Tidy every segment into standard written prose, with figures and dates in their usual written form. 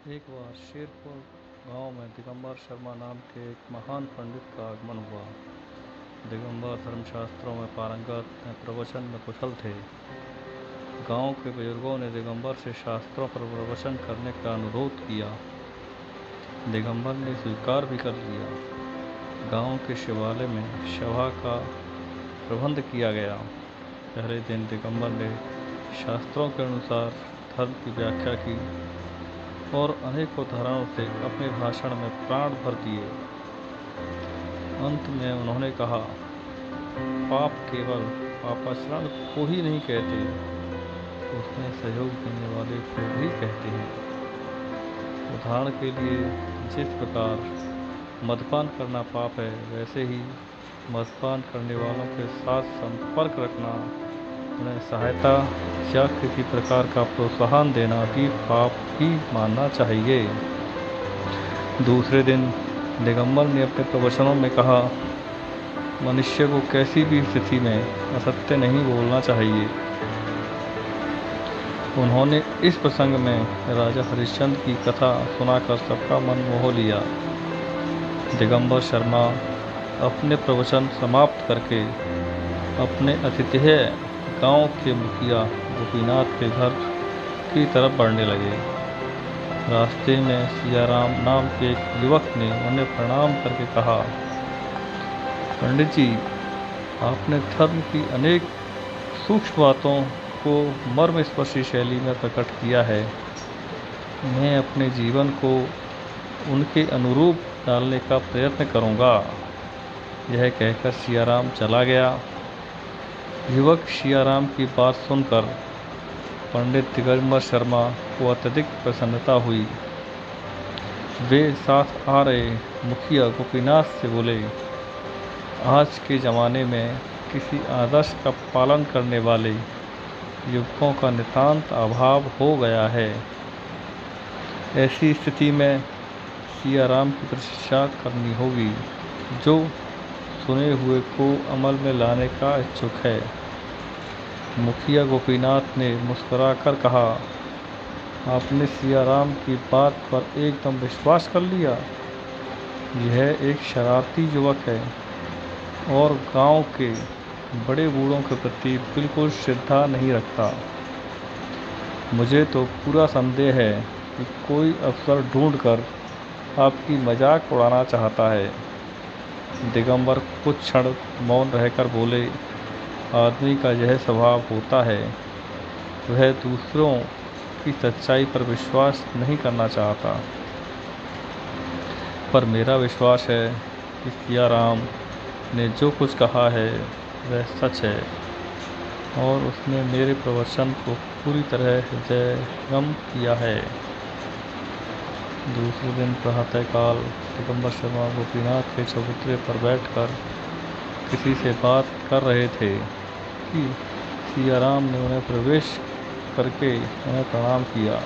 एक बार शेरपुर गांव में दिगंबर शर्मा नाम के एक महान पंडित का आगमन हुआ। दिगंबर धर्मशास्त्रों में पारंगत व प्रवचन में कुशल थे। गांव के बुजुर्गों ने दिगंबर से शास्त्रों पर प्रवचन करने का अनुरोध किया। दिगंबर ने स्वीकार भी कर लिया। गांव के शिवालय में सभा का प्रबंध किया गया। पहले दिन दिगंबर ने शास्त्रों के अनुसार धर्म की व्याख्या की और अनेकों धाराओं से अपने भाषण में प्राण भर दिए। अंत में उन्होंने कहा, पाप केवल पापाचरण को ही नहीं कहते, उसमें सहयोग देने वाले को भी कहते हैं। उदाहरण के लिए, जिस प्रकार मद्यपान करना पाप है, वैसे ही मद्यपान करने वालों के साथ संपर्क रखना, उन्हें सहायता या किसी प्रकार का प्रोत्साहन देना भी पाप ही मानना चाहिए। दूसरे दिन दिगंबर ने अपने प्रवचनों में कहा, मनुष्य को किसी भी स्थिति में असत्य नहीं बोलना चाहिए। उन्होंने इस प्रसंग में राजा हरिश्चंद्र की कथा सुनाकर सबका मन मोह लिया। दिगंबर शर्मा अपने प्रवचन समाप्त करके अपने आतिथेय गांव के मुखिया गोपीनाथ के घर की तरफ बढ़ने लगे। रास्ते में सियाराम नाम के एक युवक ने उन्हें प्रणाम करके कहा, पंडित जी, आपने धर्म की अनेक सूक्ष्म बातों को मर्मस्पर्शी शैली में प्रकट किया है। मैं अपने जीवन को उनके अनुरूप डालने का प्रयत्न करूंगा। यह कहकर सियाराम चला गया। युवक सियाराम की बात सुनकर पंडित दिगंबर शर्मा को अत्यधिक प्रसन्नता हुई। वे साथ आ रहे मुखिया गोपीनाथ से बोले, आज के ज़माने में किसी आदर्श का पालन करने वाले युवकों का नितांत अभाव हो गया है। ऐसी स्थिति में सियाराम की प्रशंसा करनी होगी, जो सुने हुए को अमल में लाने का इच्छुक है। मुखिया गोपीनाथ ने मुस्कुराकर कहा, आपने सियाराम की बात पर एकदम विश्वास कर लिया। यह एक शरारती युवक है और गांव के बड़े बूढ़ों के प्रति बिल्कुल श्रद्धा नहीं रखता। मुझे तो पूरा संदेह है कि कोई अवसर ढूंढकर आपकी मजाक उड़ाना चाहता है। दिगंबर कुछ क्षण मौन रहकर बोले, आदमी का यह स्वभाव होता है, वह दूसरों की सच्चाई पर विश्वास नहीं करना चाहता। पर मेरा विश्वास है कि सियाराम ने जो कुछ कहा है वह सच है और उसने मेरे प्रवचन को पूरी तरह हृदयंगम किया है। दूसरे दिन प्रातःकाल दिगंबर शर्मा गोपीनाथ के चबूतरे पर बैठकर किसी से बात कर रहे थे कि सियाराम ने उन्हें प्रवेश करके उन्हें प्रणाम किया।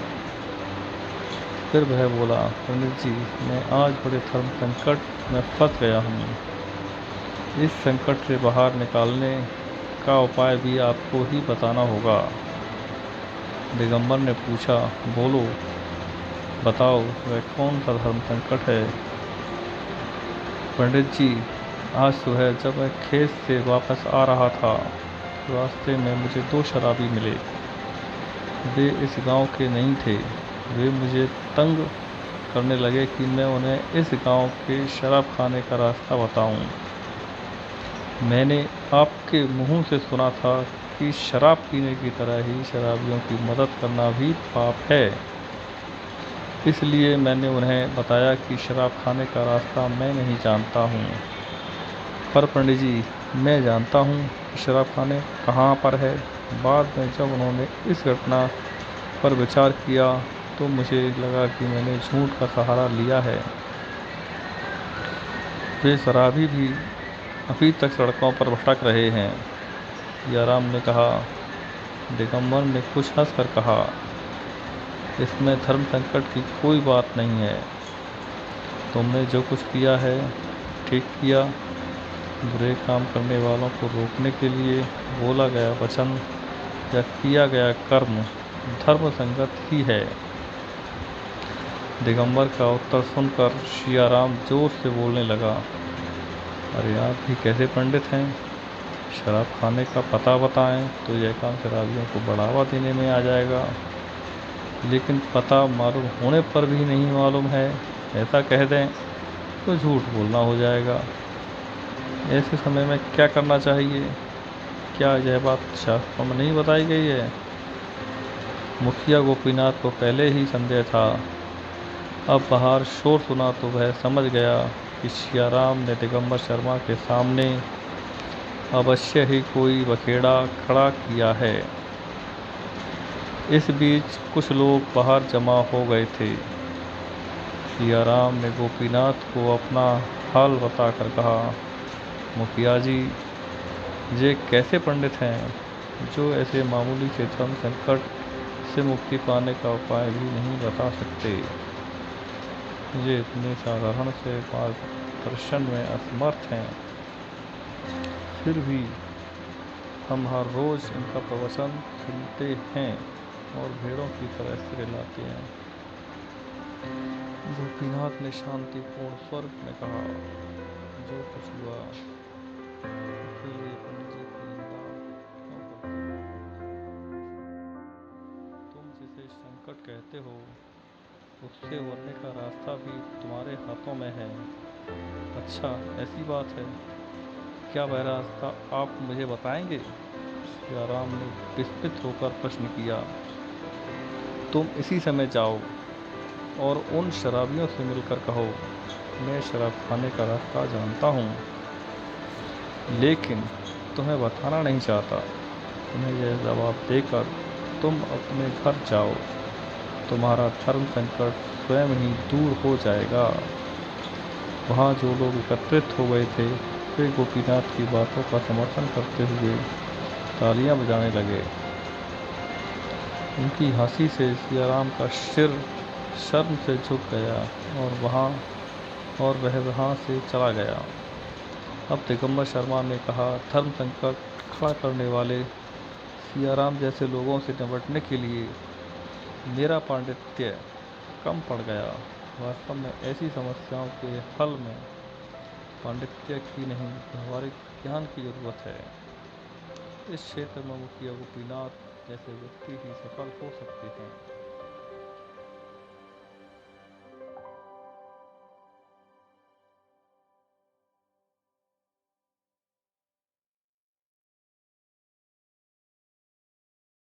फिर वह बोला, पंडित जी, मैं आज बड़े धर्म संकट में फंस गया हूँ। इस संकट से बाहर निकालने का उपाय भी आपको ही बताना होगा। दिगंबर ने पूछा, बोलो, बताओ, वह कौन सा धर्म संकट है? पंडित जी, आज सुबह जब मैं खेत से वापस आ रहा था, रास्ते में मुझे 2 शराबी मिले। वे इस गांव के नहीं थे। वे मुझे तंग करने लगे कि मैं उन्हें इस गांव के शराब खाने का रास्ता बताऊं। मैंने आपके मुंह से सुना था कि शराब पीने की तरह ही शराबियों की मदद करना भी पाप है। इसलिए मैंने उन्हें बताया कि शराब खाने का रास्ता मैं नहीं जानता हूँ। पर पंडित जी, मैं जानता हूँ कि शराब खाने कहाँ पर है। बाद में जब उन्होंने इस घटना पर विचार किया तो मुझे लगा कि मैंने झूठ का सहारा लिया है। वे शराबी भी अभी तक सड़कों पर भटक रहे हैं। सियाराम ने कहा। दिगंबर ने कुछ हंसकर कहा, इसमें धर्म संकट की कोई बात नहीं है। तुमने जो कुछ किया है ठीक किया। बुरे काम करने वालों को रोकने के लिए बोला गया वचन या किया गया कर्म धर्म संगत ही है। दिगंबर का उत्तर सुनकर सियाराम जोर से बोलने लगा, अरे आप भी कैसे पंडित हैं? शराब खाने का पता बताएं तो यह काम शराबियों को बढ़ावा देने में आ जाएगा, लेकिन पता मालूम होने पर भी नहीं मालूम है ऐसा कह दें तो झूठ बोलना हो जाएगा। ऐसे समय में क्या करना चाहिए? क्या यह बात शास्त्रों में नहीं बताई गई है? मुखिया गोपीनाथ को पहले ही संदेह था। अब बाहर शोर सुना तो वह समझ गया कि सियाराम ने दिगंबर शर्मा के सामने अवश्य ही कोई बखेड़ा खड़ा किया है। इस बीच कुछ लोग बाहर जमा हो गए थे। सियाराम ने गोपीनाथ को अपना हाल बताकर कहा, मुखिया जी, ये कैसे पंडित हैं जो ऐसे मामूली से धर्म संकट से मुक्ति पाने का उपाय भी नहीं बता सकते। ये इतने साधारण से मार्गदर्शन में असमर्थ हैं, फिर भी हम हर रोज इनका प्रवचन सुनते हैं और भेड़ों की तरह सिर हिलाते हैं। गोपीनाथ ने शांतिपूर्ण स्वर में कहा, जो कुछ हुआ उसके लिए पंडित जी की निंदा क्यों करते हो? तुम जिसे संकट कहते हो उससे उबरने का रास्ता भी तुम्हारे हाथों में है। अच्छा, ऐसी बात है? क्या वह रास्ता आप मुझे बताएंगे? सियाराम ने विस्मित होकर प्रश्न किया। तुम इसी समय जाओ और उन शराबियों से मिलकर कहो, मैं शराब खाने का रास्ता जानता हूँ, लेकिन तुम्हें बताना नहीं चाहता। तुम्हें यह जवाब देकर तुम अपने घर जाओ, तुम्हारा धर्म संकट स्वयं ही दूर हो जाएगा। वहाँ जो लोग एकत्रित हो गए थे वे गोपीनाथ की बातों का समर्थन करते हुए तालियां बजाने लगे। उनकी हंसी से सियाराम का सिर शर्म से झुक गया और वह वहाँ से चला गया। अब दिगंबर शर्मा ने कहा, धर्म संकट खड़ा करने वाले सियाराम जैसे लोगों से निपटने के लिए मेरा पांडित्य कम पड़ गया। वास्तव में ऐसी समस्याओं के हल में पांडित्य की नहीं, व्यवहारिक ज्ञान की जरूरत है। इस क्षेत्र में मुखिया गोपीनाथ जैसे व्यक्ति ही सफल हो सकते हैं।